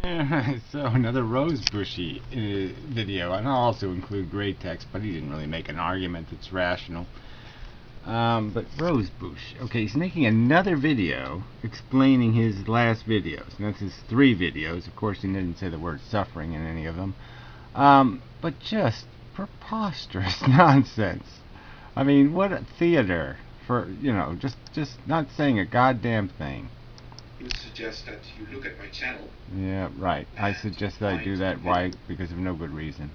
So another Rosebushy video, and I'll also include gray text, but he didn't really make an argument that's rational. But Rosebush, okay, he's making another video explaining his last videos, and that's his 3 videos. Of course, he didn't say the word suffering in any of them. But just preposterous nonsense. I mean, what a theater for, just not saying a goddamn thing. You suggest that you look at my channel. Yeah, right. I suggest that I do that. Why? Because of no good reason.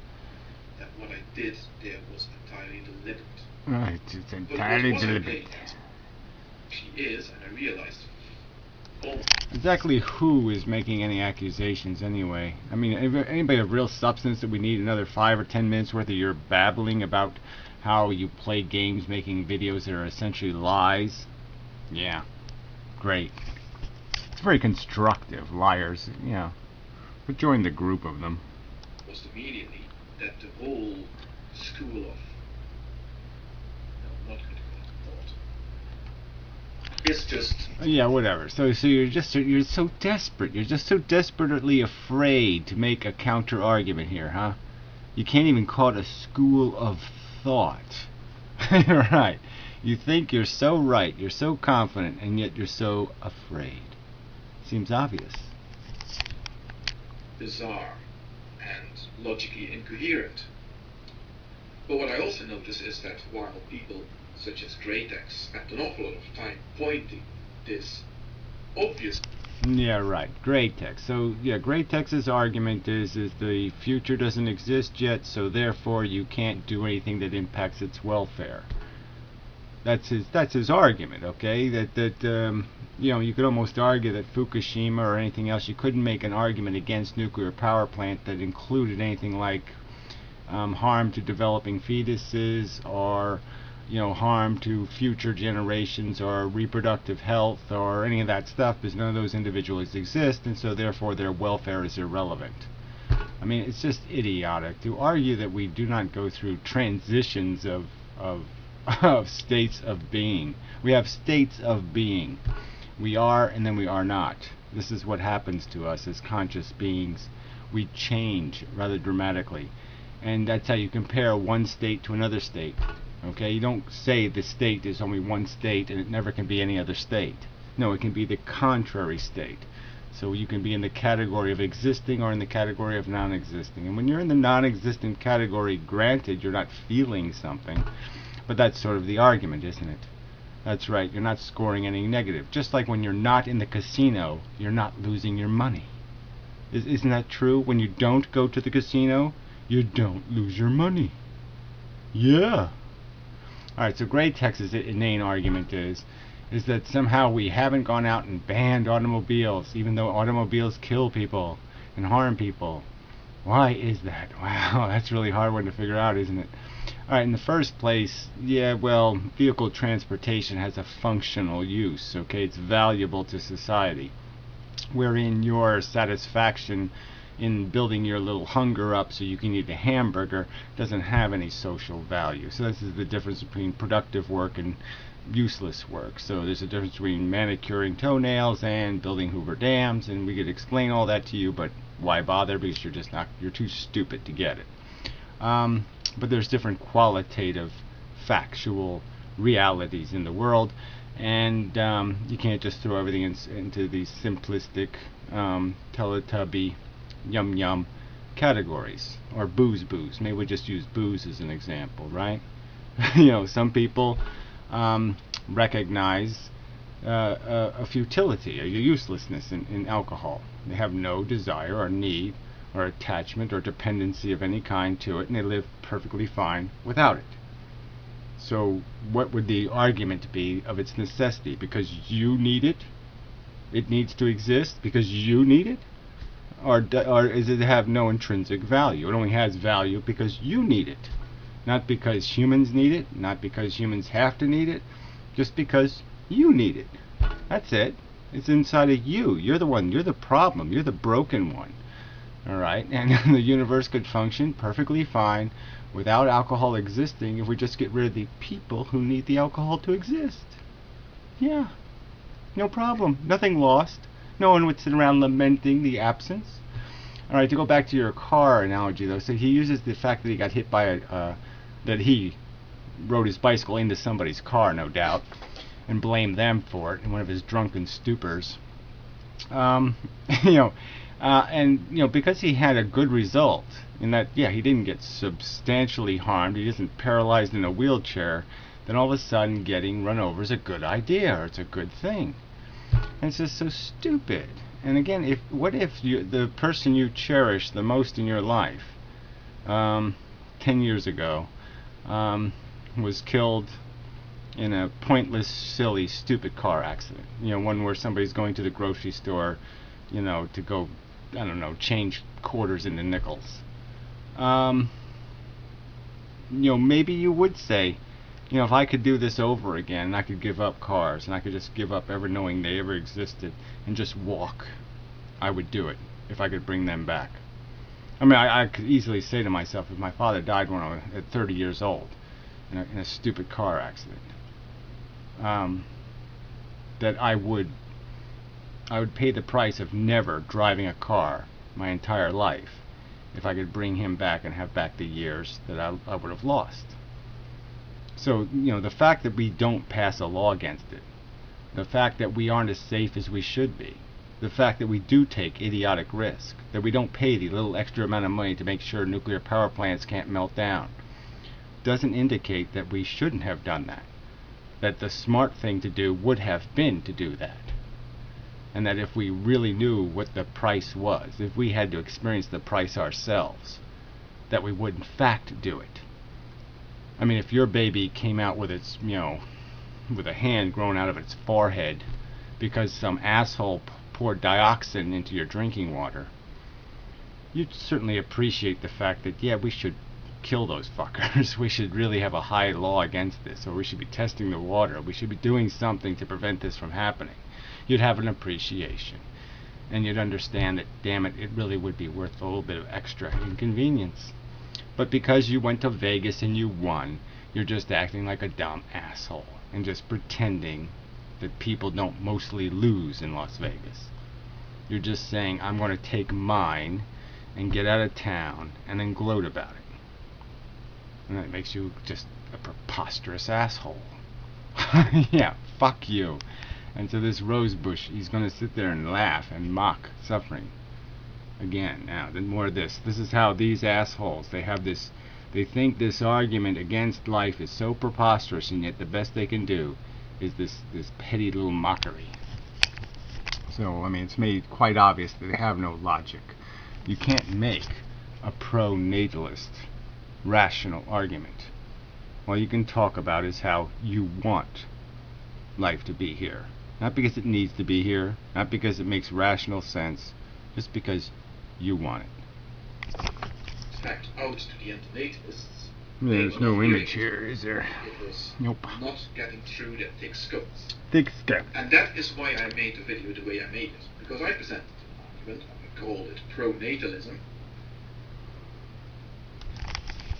That what I did there was entirely deliberate. Right, it's entirely deliberate. She is, and I realized. Oh. Exactly who is making any accusations anyway? I mean, anybody of real substance that we need another 5 or 10 minutes worth of your babbling about how you play games making videos that are essentially lies? Yeah, great. It's very constructive, liars, but join the group of them. Was immediately that the whole school of not critical thought is just yeah, whatever. So you're so desperate. You're just so desperately afraid to make a counter argument here, huh? You can't even call it a school of thought. Right. You think you're so right, you're so confident, and yet you're so afraid. Seems obvious. Bizarre and logically incoherent. But what I also notice is that while people such as Greytex spent an awful lot of time pointing this obvious. Yeah, right. Greytex. So yeah, Greytex's argument is the future doesn't exist yet, so therefore you can't do anything that impacts its welfare. That's his argument, okay? That you could almost argue that Fukushima or anything else, you couldn't make an argument against nuclear power plant that included anything like harm to developing fetuses or harm to future generations or reproductive health or any of that stuff, because none of those individuals exist, and so therefore their welfare is irrelevant. I mean, it's just idiotic to argue that we do not go through transitions of states of being. We have states of being. We are and then we are not. This is what happens to us as conscious beings. We change rather dramatically. And that's how you compare one state to another state. Okay, you don't say the state is only one state and it never can be any other state. No, it can be the contrary state. So you can be in the category of existing or in the category of non-existing. And when you're in the non-existent category, granted, you're not feeling something. But that's sort of the argument, isn't it? That's right, you're not scoring any negative. Just like when you're not in the casino, you're not losing your money. Isn't that true? When you don't go to the casino, you don't lose your money. Yeah. Alright, so Greytex's inane argument is that somehow we haven't gone out and banned automobiles, even though automobiles kill people and harm people. Why is that? Wow, that's a really hard one to figure out, isn't it? Alright, in the first place, yeah, well, vehicle transportation has a functional use, okay? It's valuable to society. Wherein your satisfaction in building your little hunger up so you can eat a hamburger doesn't have any social value. So this is the difference between productive work and useless work. So there's a difference between manicuring toenails and building Hoover dams, and we could explain all that to you, but why bother? Because you're too stupid to get it. But there's different qualitative, factual realities in the world, and you can't just throw everything into these simplistic, Teletubby, yum categories, or booze. Maybe we just use booze as an example, right? Some people recognize a futility, a uselessness in alcohol. They have no desire or need or attachment or dependency of any kind to it, and they live perfectly fine without it. So what would the argument be of its necessity? Because you need it? It needs to exist because you need it? Or does it have no intrinsic value? It only has value because you need it. Not because humans need it, not because humans have to need it, just because you need it. That's it. It's inside of you. You're the one. You're the problem. You're the broken one. Alright, and the universe could function perfectly fine without alcohol existing if we just get rid of the people who need the alcohol to exist. Yeah, no problem. Nothing lost. No one would sit around lamenting the absence. All right, to go back to your car analogy, though, so he uses the fact that he got hit by that he rode his bicycle into somebody's car, no doubt, and blamed them for it in one of his drunken stupors. You know, and you know, because he had a good result in that, yeah, he didn't get substantially harmed, he isn't paralyzed in a wheelchair, then all of a sudden getting run over is a good idea, or it's a good thing. And it's just so stupid. And again, what if the person you cherish the most in your life, 10 years ago, was killed in a pointless, silly, stupid car accident? You know, one where somebody's going to the grocery store, you know, to go, I don't know, change quarters into nickels. You know, maybe you would say, you know, if I could do this over again, and I could give up cars, and I could just give up ever knowing they ever existed, and just walk, I would do it, if I could bring them back. I mean, I could easily say to myself, if my father died when I was at 30 years old, in a stupid car accident, that I would pay the price of never driving a car my entire life, if I could bring him back and have back the years that I would have lost. So, you know, the fact that we don't pass a law against it, the fact that we aren't as safe as we should be, the fact that we do take idiotic risk, that we don't pay the little extra amount of money to make sure nuclear power plants can't melt down, doesn't indicate that we shouldn't have done that. That the smart thing to do would have been to do that. And that if we really knew what the price was, if we had to experience the price ourselves, that we would in fact do it. I mean, if your baby came out with its, you know, with a hand growing out of its forehead because some asshole poured dioxin into your drinking water, you'd certainly appreciate the fact that, yeah, we should kill those fuckers. We should really have a high law against this, or we should be testing the water. We should be doing something to prevent this from happening. You'd have an appreciation. And you'd understand that, damn it, it really would be worth a little bit of extra inconvenience. But because you went to Vegas and you won, you're just acting like a dumb asshole and just pretending that people don't mostly lose in Las Vegas. You're just saying, I'm going to take mine and get out of town and then gloat about it. And that makes you just a preposterous asshole. Yeah, fuck you. And so this Rosebush, he's going to sit there and laugh and mock suffering. Again, now, then more of this. This is how these assholes, they think this argument against life is so preposterous, and yet the best they can do is this petty little mockery. So, I mean, it's made quite obvious that they have no logic. You can't make a pro-natalist rational argument. All you can talk about is how you want life to be here. Not because it needs to be here, not because it makes rational sense, just because you want it. In fact, out to the antinatalists, there's no image here, is there? It was nope. Not getting through the thick skulls. Thick skull. And that is why I made the video the way I made it. Because I presented an argument, I called it pro-natalism.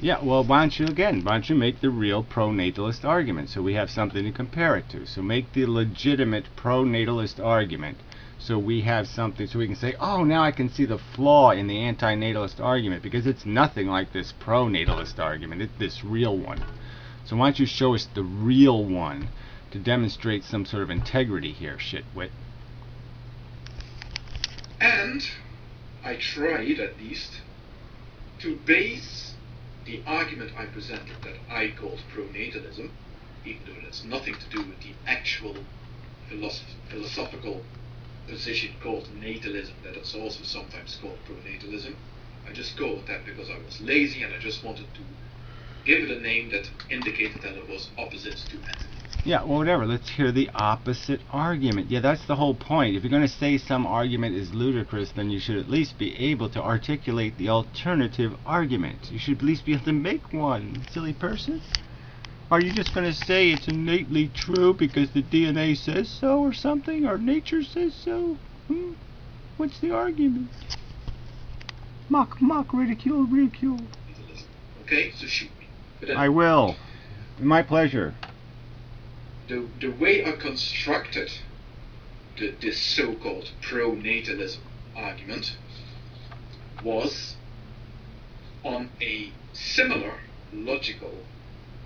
Yeah, well, why don't you make the real pro-natalist argument so we have something to compare it to. So make the legitimate pro-natalist argument so we have something, so we can say, oh, now I can see the flaw in the anti-natalist argument, because it's nothing like this pro-natalist argument. It's this real one. So why don't you show us the real one to demonstrate some sort of integrity here, shitwit. And I tried, at least, to base the argument I presented that I called pro-natalism, even though it has nothing to do with the actual philosophical position called natalism, that it's also sometimes called pro-natalism. I just called it that because I was lazy and I just wanted to give it a name that indicated that it was opposite to entity. Yeah, well, whatever. Let's hear the opposite argument. Yeah, that's the whole point. If you're going to say some argument is ludicrous, then you should at least be able to articulate the alternative argument. You should at least be able to make one, silly person. Are you just going to say it's innately true because the DNA says so or something, or nature says so? What's the argument? Mock, ridicule. Okay, so shoot me. But I will. My pleasure. The way I constructed this so-called pro-natalism argument was on a similar logical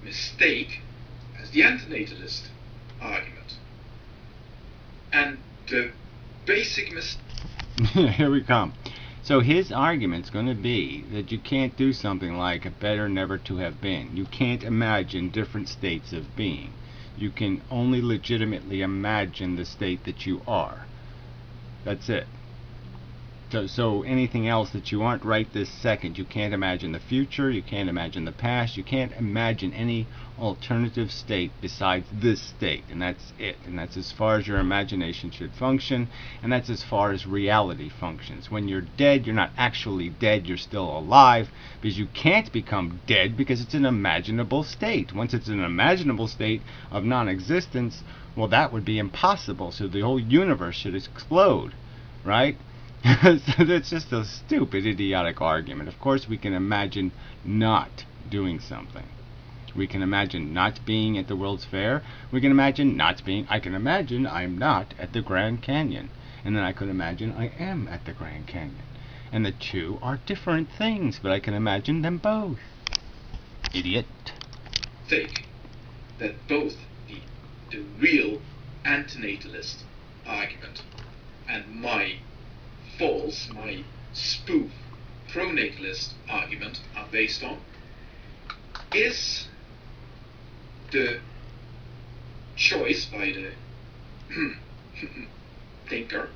mistake as the antinatalist argument. And the basic mistake... Here we come. So his argument's going to be that you can't do something like a better never to have been. You can't imagine different states of being. You can only legitimately imagine the state that you are. That's it. So anything else that you aren't right this second, you can't imagine the future, you can't imagine the past, you can't imagine any alternative state besides this state, and that's it. And that's as far as your imagination should function, and that's as far as reality functions. When you're dead, you're not actually dead, you're still alive, because you can't become dead because it's an imaginable state. Once it's an imaginable state of non-existence, well, that would be impossible, so the whole universe should explode, right? So that's just a stupid, idiotic argument. Of course, we can imagine not doing something. We can imagine not being at the World's Fair. We can imagine not being... I can imagine I'm not at the Grand Canyon. And then I could imagine I am at the Grand Canyon. And the two are different things, but I can imagine them both. Idiot. Think that both the real antinatalist argument and my false, my spoof pronatalist argument are based on is the choice by the thinker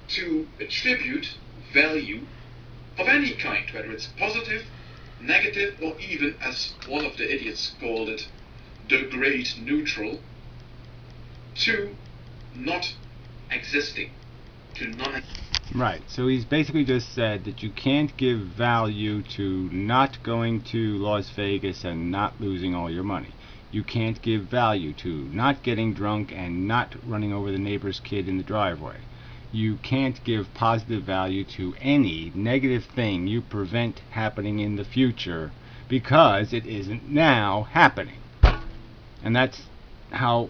to attribute value of any kind, whether it's positive, negative, or even, as one of the idiots called it, the great neutral, to not existing, to non-existing. Right, so he's basically just said that you can't give value to not going to Las Vegas and not losing all your money. You can't give value to not getting drunk and not running over the neighbor's kid in the driveway. You can't give positive value to any negative thing you prevent happening in the future because it isn't now happening. And that's how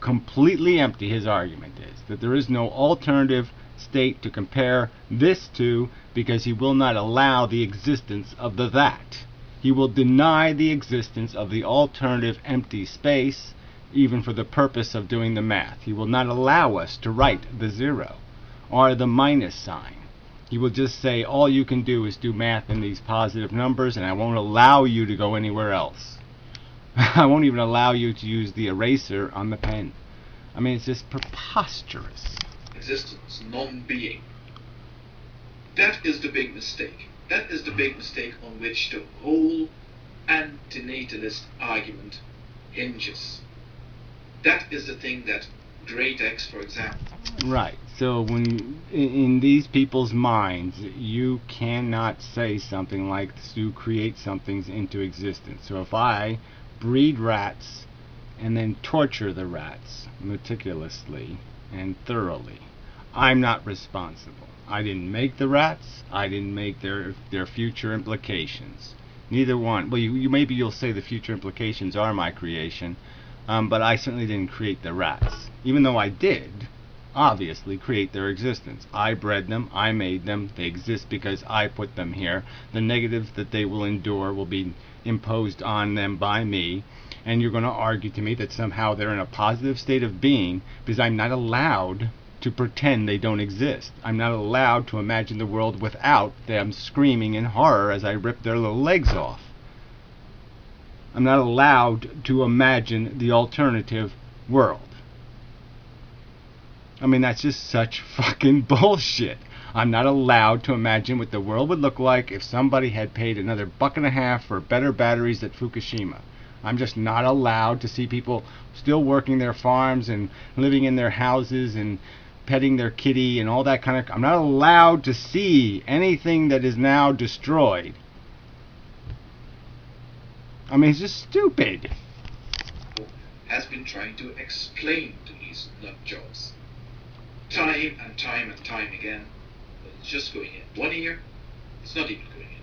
completely empty his argument is, that there is no alternative state to compare this to because he will not allow the existence of the that. He will deny the existence of the alternative empty space even for the purpose of doing the math. He will not allow us to write the zero or the minus sign. He will just say all you can do is do math in these positive numbers and I won't allow you to go anywhere else. I won't even allow you to use the eraser on the pen. I mean, it's just preposterous. Existence, non-being. That is the big mistake. That is the big mistake on which the whole antinatalist argument hinges. That is the thing that Great X, for example. Right. So when in these people's minds, you cannot say something like to create something into existence. So if I breed rats and then torture the rats meticulously and thoroughly, I'm not responsible. I didn't make the rats. I didn't make their future implications. Neither one. Well, maybe you'll say the future implications are my creation, but I certainly didn't create the rats. Even though I did, obviously, create their existence. I bred them. I made them. They exist because I put them here. The negatives that they will endure will be imposed on them by me. And you're going to argue to me that somehow they're in a positive state of being because I'm not allowed to pretend they don't exist. I'm not allowed to imagine the world without them screaming in horror as I rip their little legs off. I'm not allowed to imagine the alternative world. I mean, that's just such fucking bullshit. I'm not allowed to imagine what the world would look like if somebody had paid another $1.50 for better batteries at Fukushima. I'm just not allowed to see people still working their farms and living in their houses and petting their kitty and all that kind of... I'm not allowed to see anything that is now destroyed. I mean, it's just stupid. Has been trying to explain to these nut jobs time and time and time again. But it's just going in 1 ear. It's not even going in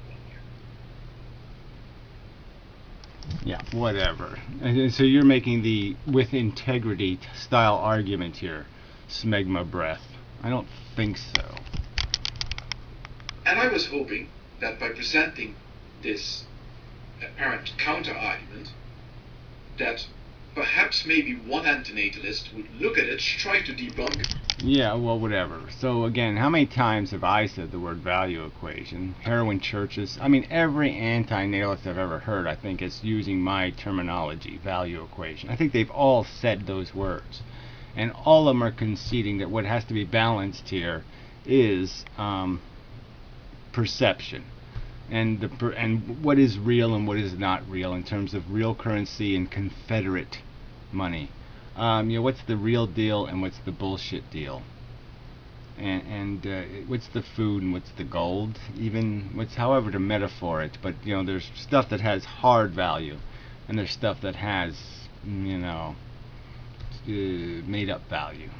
1 ear. Yeah, whatever. And so you're making the with integrity style argument here, smegma breath. I don't think so. And I was hoping that by presenting this apparent counter-argument, that perhaps maybe one antinatalist would look at it, try to debunk it. Yeah, well, whatever. So again, how many times have I said the word value equation? Heroin churches. I mean, every antinatalist I've ever heard, I think, is using my terminology, value equation. I think they've all said those words. And all of them are conceding that what has to be balanced here is perception. And what is real and what is not real in terms of real currency and Confederate money. What's the real deal and what's the bullshit deal? And what's the food and what's the gold? Even what's however to metaphor it, but there's stuff that has hard value, and there's stuff that has made up value.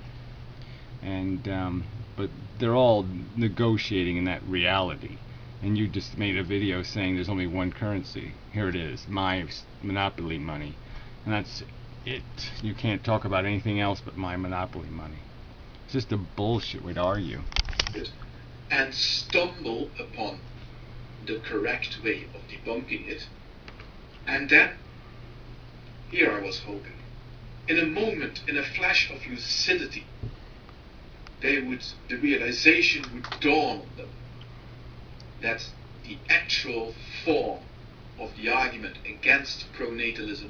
And but they're all negotiating in that reality. And you just made a video saying there's only one currency. Here it is, my monopoly money. And that's it. You can't talk about anything else but my monopoly money. It's just a bullshit way to argue. And stumble upon the correct way of debunking it. And then, here I was hoping, in a moment, in a flash of lucidity, the realization would dawn on them that the actual form of the argument against pronatalism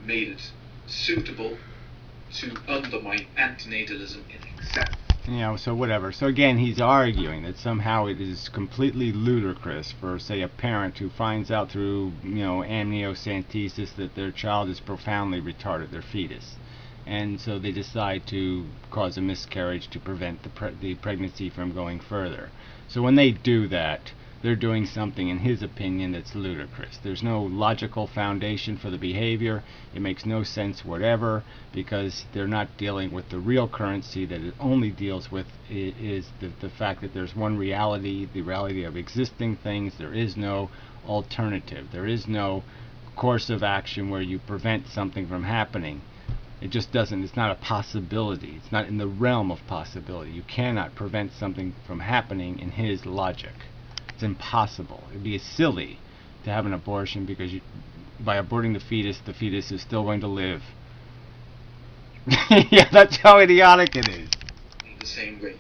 made it suitable to undermine antinatalism in itself. So whatever. So again, he's arguing that somehow it is completely ludicrous for, say, a parent who finds out through, amniocentesis that their child is profoundly retarded, their fetus. And so they decide to cause a miscarriage to prevent the pregnancy from going further. So when they do that, they're doing something, in his opinion, that's ludicrous. There's no logical foundation for the behavior. It makes no sense whatever, because they're not dealing with the real currency. That it only deals with is the fact that there's one reality, the reality of existing things. There is no alternative. There is no course of action where you prevent something from happening. It just doesn't. It's not a possibility. It's not in the realm of possibility. You cannot prevent something from happening in his logic. It's impossible. It'd be silly to have an abortion because by aborting the fetus is still going to live. Yeah, that's how idiotic it is. In the same way.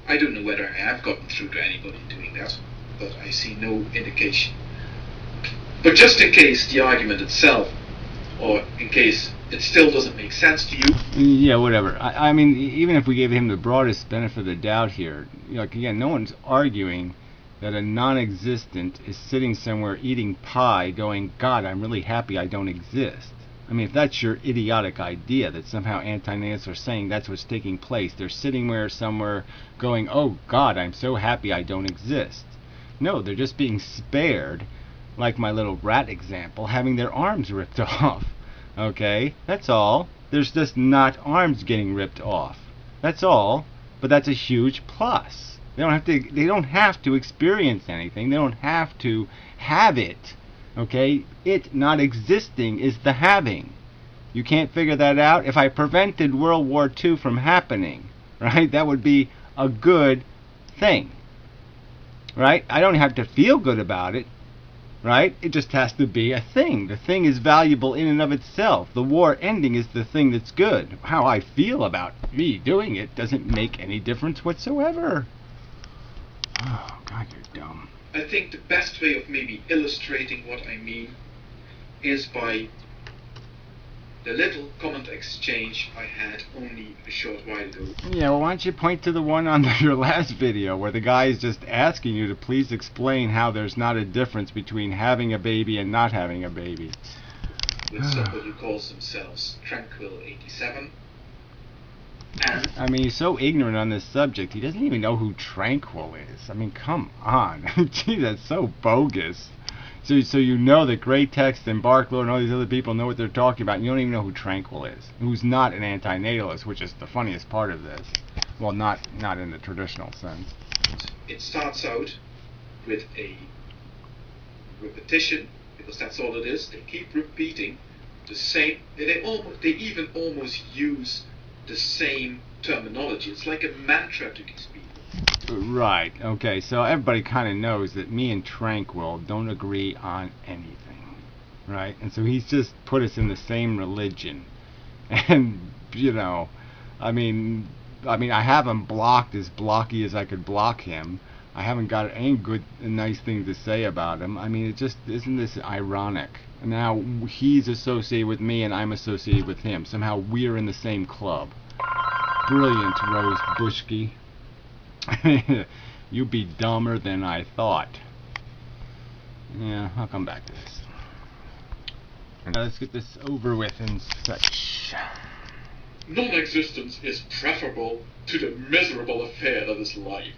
I don't know whether I have gotten through to anybody doing that, but I see no indication. But just in case the argument itself, or in case it still doesn't make sense to you. Yeah, whatever. I mean, even if we gave him the broadest benefit of the doubt here, again, no one's arguing that a non-existent is sitting somewhere eating pie going, God, I'm really happy I don't exist. I mean, if that's your idiotic idea that somehow antinatalists are saying that's what's taking place, they're sitting somewhere going, oh God, I'm so happy I don't exist. No, they're just being spared, like my little rat example, having their arms ripped off. Okay, that's all. There's just not arms getting ripped off. That's all. But that's a huge plus. They don't have to experience anything. They don't have to have it. Okay? It not existing is the having. You can't figure that out? If I prevented World War II from happening, right, that would be a good thing. Right? I don't have to feel good about it. Right? It just has to be a thing. The thing is valuable in and of itself. The war ending is the thing that's good. How I feel about me doing it doesn't make any difference whatsoever. Oh, God, you're dumb. I think the best way of maybe illustrating what I mean is by the little comment exchange I had only a short while ago. Yeah, well, why don't you point to the one on your last video where the guy is just asking you to please explain how there's not a difference between having a baby and not having a baby. With somebody who calls themselves Tranquil87. And I mean, he's so ignorant on this subject, he doesn't even know who Tranquil is. I mean, come on. Gee, that's so bogus. So you know that Great Text and Barklord and all these other people know what they're talking about, and you don't even know who Tranquil is, who's not an antinatalist, which is the funniest part of this. Well, not in the traditional sense. It starts out with a repetition, because that's all it is. They keep repeating the same. They even almost use the same terminology. It's like a mantra to these people. Right. Okay. So everybody kind of knows that me and Tranquil don't agree on anything, right? And so he's just put us in the same religion, and you know, I mean, I have him blocked as blocky as I could block him. I haven't got any good, nice thing to say about him. I mean, it just isn't this ironic? Now he's associated with me, and I'm associated with him. Somehow we're in the same club. Brilliant, Rose Bushki. You be dumber than I thought. Yeah, I'll come back to this. Let's get this over with and such. Non-existence is preferable to the miserable affair that is life.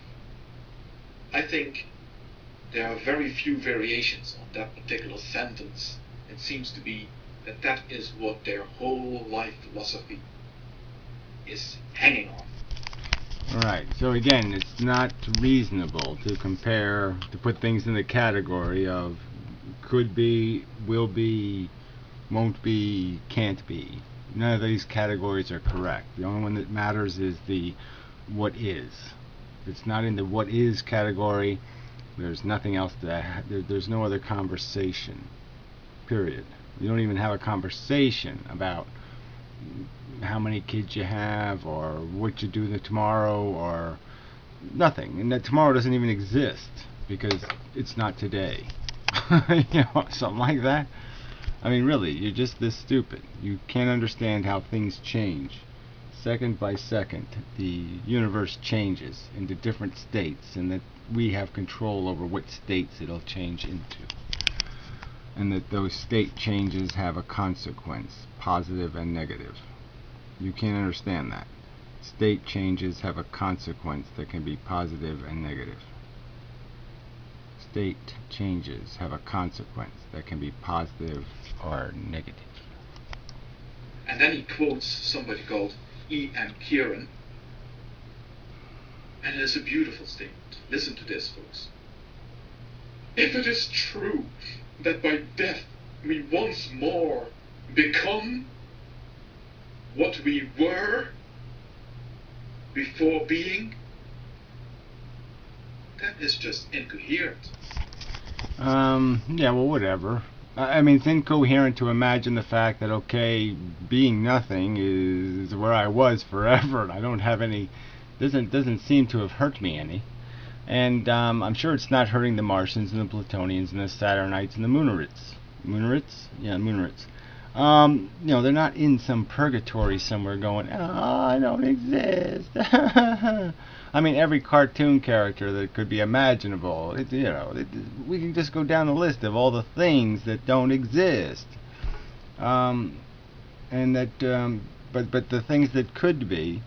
I think there are very few variations on that particular sentence. It seems to be that that is what their whole life philosophy is hanging on. Right. So again, it's not reasonable to compare, to put things in the category of could be, will be, won't be, can't be. None of these categories are correct. The only one that matters is the what is. If it's not in the what is category, there's nothing else there's no other conversation. Period. You don't even have a conversation about how many kids you have or what you do tomorrow or nothing. And that tomorrow doesn't even exist because it's not today. You know, something like that. I mean, really, you're just this stupid. You can't understand how things change. Second by second, the universe changes into different states, and that we have control over what states it'll change into. And that those state changes have a consequence, positive and negative. You can't understand that. State changes have a consequence that can be positive and negative. State changes have a consequence that can be positive or negative. And then he quotes somebody called E.M. Kieran, and it is a beautiful statement. Listen to this, folks. If it is true that by death we once more become what we were before being, that is just incoherent. Yeah, well, whatever. I mean, it's incoherent to imagine the fact that, okay, being nothing is where I was forever, and I don't have any, doesn't seem to have hurt me any. And I'm sure it's not hurting the Martians and the Plutonians and the Saturnites and the Moonerites. Moonerites? Yeah, Moonerites. You know, they're not in some purgatory somewhere going, oh, I don't exist. I mean, every cartoon character that could be imaginable. We can just go down the list of all the things that don't exist. And that, but the things that could be,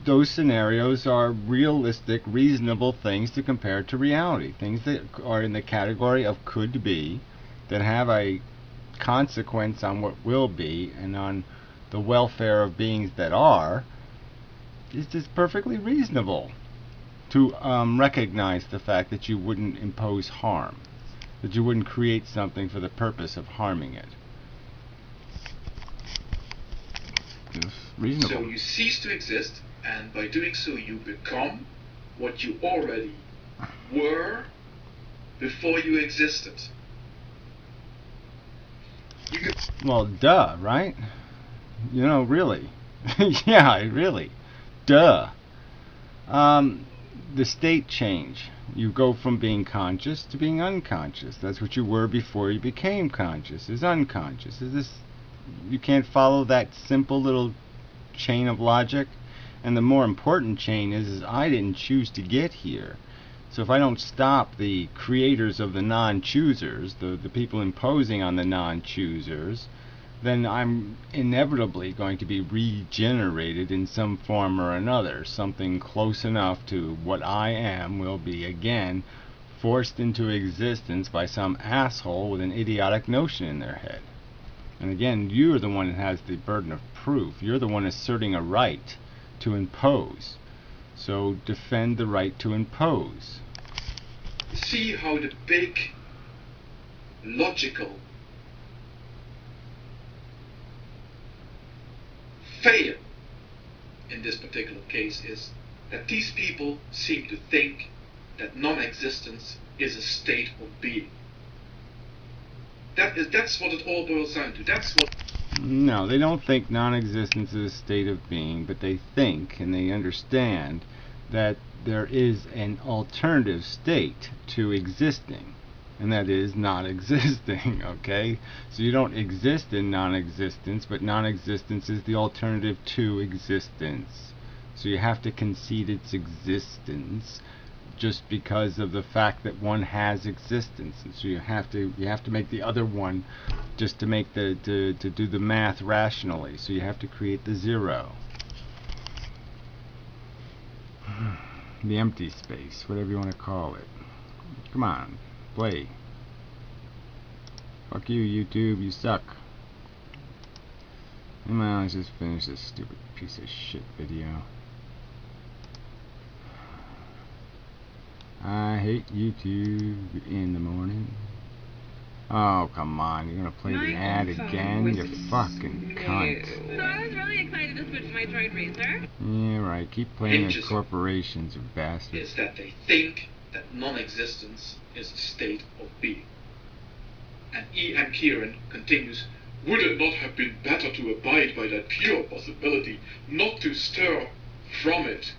those scenarios are realistic, reasonable things to compare to reality. Things that are in the category of could be, that have a consequence on what will be and on the welfare of beings that are, is just perfectly reasonable to recognize the fact that you wouldn't impose harm, that you wouldn't create something for the purpose of harming it. It's reasonable. So you cease to exist, and by doing so you become what you already were before you existed. Well, duh, right? You know, really. Yeah, really. Duh. The state change. You go from being conscious to being unconscious. That's what you were before you became conscious, is unconscious. You can't follow that simple little chain of logic? And the more important chain is I didn't choose to get here. So if I don't stop the creators of the non-choosers, the people imposing on the non-choosers, then I'm inevitably going to be regenerated in some form or another. Something close enough to what I am will be again forced into existence by some asshole with an idiotic notion in their head. And again, you're the one that has the burden of proof. You're the one asserting a right to impose. So defend the right to impose. See how the big logical fail in this particular case is that these people seem to think that non-existence is a state of being. That's what it all boils down to. That's what... No, they don't think non-existence is a state of being, but they think and they understand that there is an alternative state to existing, and that is not existing, okay? So you don't exist in non-existence, but non-existence is the alternative to existence. So you have to concede its existence just because of the fact that one has existence, and so you have to make the other one just to make to do the math rationally. So you have to create the zero, the empty space, whatever you want to call it. Come on, play. Fuck you, YouTube, you suck. Come on, let's just finish this stupid piece of shit video. I hate YouTube in the morning. Oh, come on, you're gonna play the ad again? You fucking cunt. So I was really excited to switch my Droid Racer. Yeah, right, keep playing the corporations, you bastards. Is that they think that non-existence is a state of being. And E.M. Kieran continues, would it not have been better to abide by that pure possibility, not to stir from it?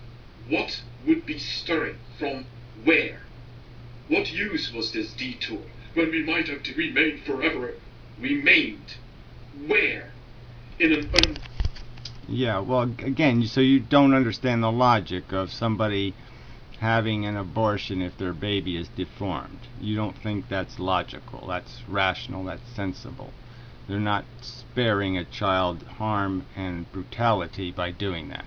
What would be stirring from where? What use was this detour, when we might have remained forever? Remained where? In an Yeah, well, again, so you don't understand the logic of somebody having an abortion if their baby is deformed. You don't think that's logical, that's rational, that's sensible. They're not sparing a child harm and brutality by doing that.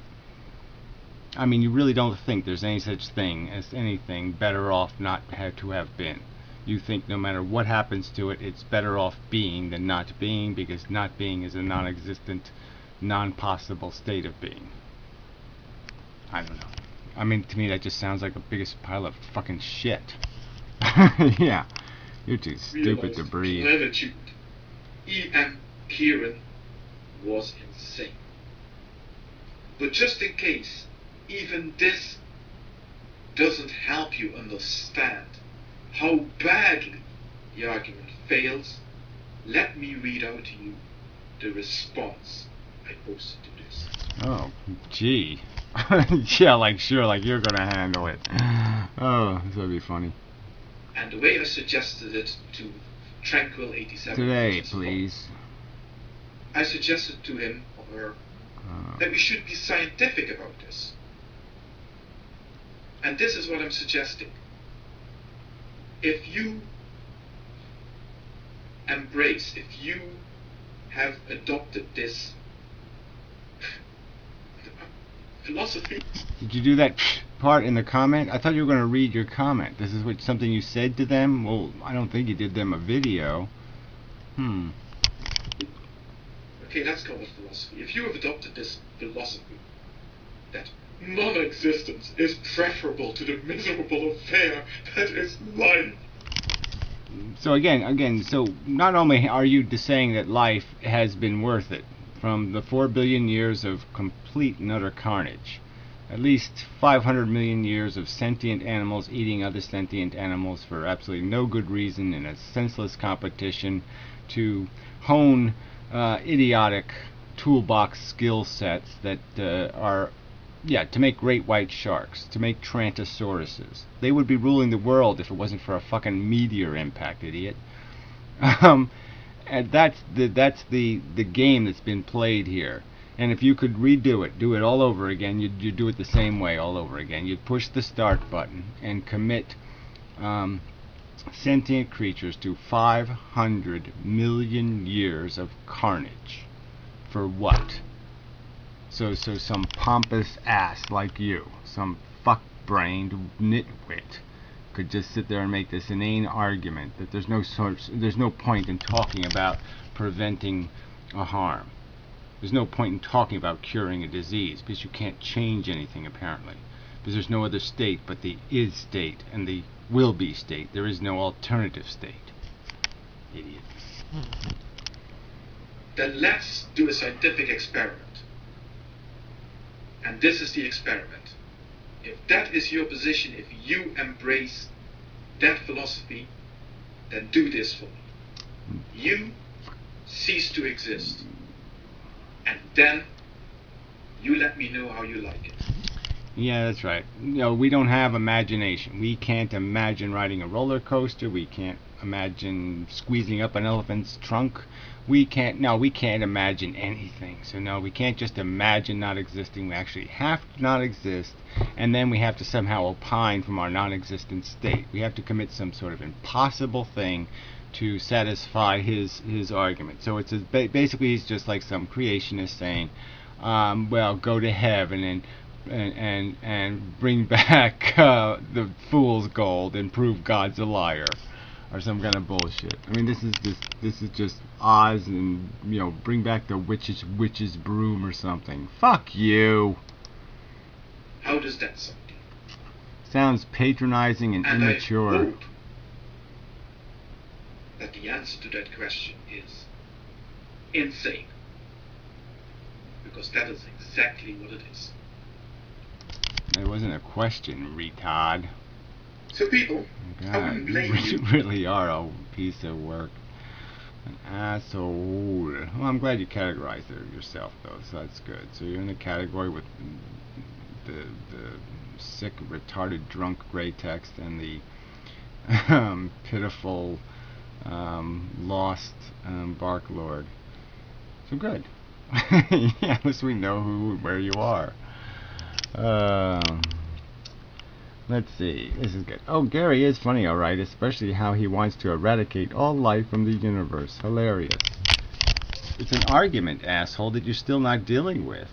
I mean, you really don't think there's any such thing as anything better off not had to have been. You think no matter what happens to it, it's better off being than not being, because not being is a non-existent, non-possible state of being. I don't know. I mean, to me that just sounds like the biggest pile of fucking shit. Yeah, you're too stupid to breathe. Plenitude. E.M. Kieran was insane. But just in case even this doesn't help you understand how badly the argument fails, let me read out to you the response I posted to this. Oh, gee. Yeah, like, sure, like you're gonna handle it. Oh, this would be funny. And the way I suggested it to Tranquil87 today, please. I suggested to him or her that we should be scientific about this. And this is what I'm suggesting. If you embrace, if you have adopted this philosophy... Did you do that part in the comment? I thought you were going to read your comment. This is something you said to them? Well, I don't think you did them a video. Okay, let's call it philosophy. If you have adopted this philosophy, that non-existence is preferable to the miserable affair that is life. So again, so not only are you saying that life has been worth it, from the 4 billion years of complete and utter carnage, at least 500 million years of sentient animals eating other sentient animals for absolutely no good reason in a senseless competition to hone idiotic toolbox skill sets that are, yeah, to make great white sharks, to make Tyrannosauruses. They would be ruling the world if it wasn't for a fucking meteor impact, idiot. And that's the game that's been played here. And if you could redo it, do it all over again, you'd do it the same way all over again. You'd push the start button and commit sentient creatures to 500 million years of carnage. For what? So some pompous ass like you, some fuck-brained nitwit, could just sit there and make this inane argument that there's no point in talking about preventing a harm. There's no point in talking about curing a disease, because you can't change anything apparently. Because there's no other state but the is state and the will be state. There is no alternative state. Idiot. Then let's do a scientific experiment. And this is the experiment. If that is your position, if you embrace that philosophy, then do this for me. You cease to exist. And then you let me know how you like it. Yeah, that's right. We don't have imagination. We can't imagine riding a roller coaster. We can't imagine squeezing up an elephant's trunk. We can't imagine anything. So no, we can't just imagine not existing. We actually have to not exist, and then we have to somehow opine from our non-existent state. We have to commit some sort of impossible thing to satisfy his argument. So it's basically he's just like some creationist saying, well, go to heaven and bring back the fool's gold and prove God's a liar, or some kind of bullshit. I mean, this is just Oz, and bring back the witch's broom or something. Fuck you. How does that sound? Sounds patronizing and immature. I hope that the answer to that question is insane, because that is exactly what it is. It wasn't a question, retard. So people, I wouldn't blame you. You really are a piece of work. An asshole. Well, I'm glad you categorized it yourself, though, so that's good. So you're in the category with the sick, retarded, drunk gray text and the pitiful, lost bark lord. So good. Yeah, at least we know where you are. Let's see. This is good. Oh, Gary is funny, alright, especially how he wants to eradicate all life from the universe. Hilarious. It's an argument, asshole, that you're still not dealing with.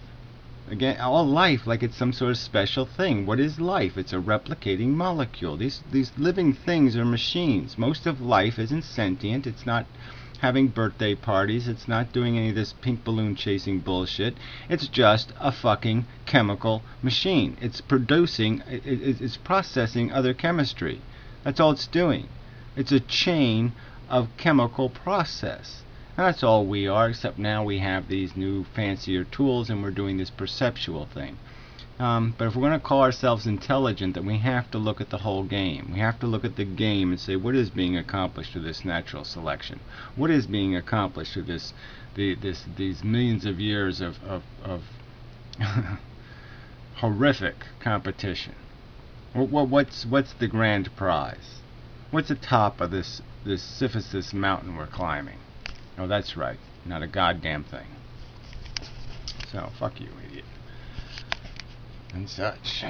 Again, all life like it's some sort of special thing. What is life? It's a replicating molecule. These living things are machines. Most of life isn't sentient. It's not having birthday parties. It's not doing any of this pink balloon chasing bullshit. It's just a fucking chemical machine. It's producing, it's processing other chemistry. That's all it's doing. It's a chain of chemical process. And that's all we are, except now we have these new fancier tools and we're doing this perceptual thing. But if we're going to call ourselves intelligent, then we have to look at the whole game. We have to look at the game and say, what is being accomplished through this natural selection? What is being accomplished through these millions of years of horrific competition? What's the grand prize? What's the top of this Sisyphus mountain we're climbing? Oh, that's right. Not a goddamn thing. So, fuck you, idiot. And such.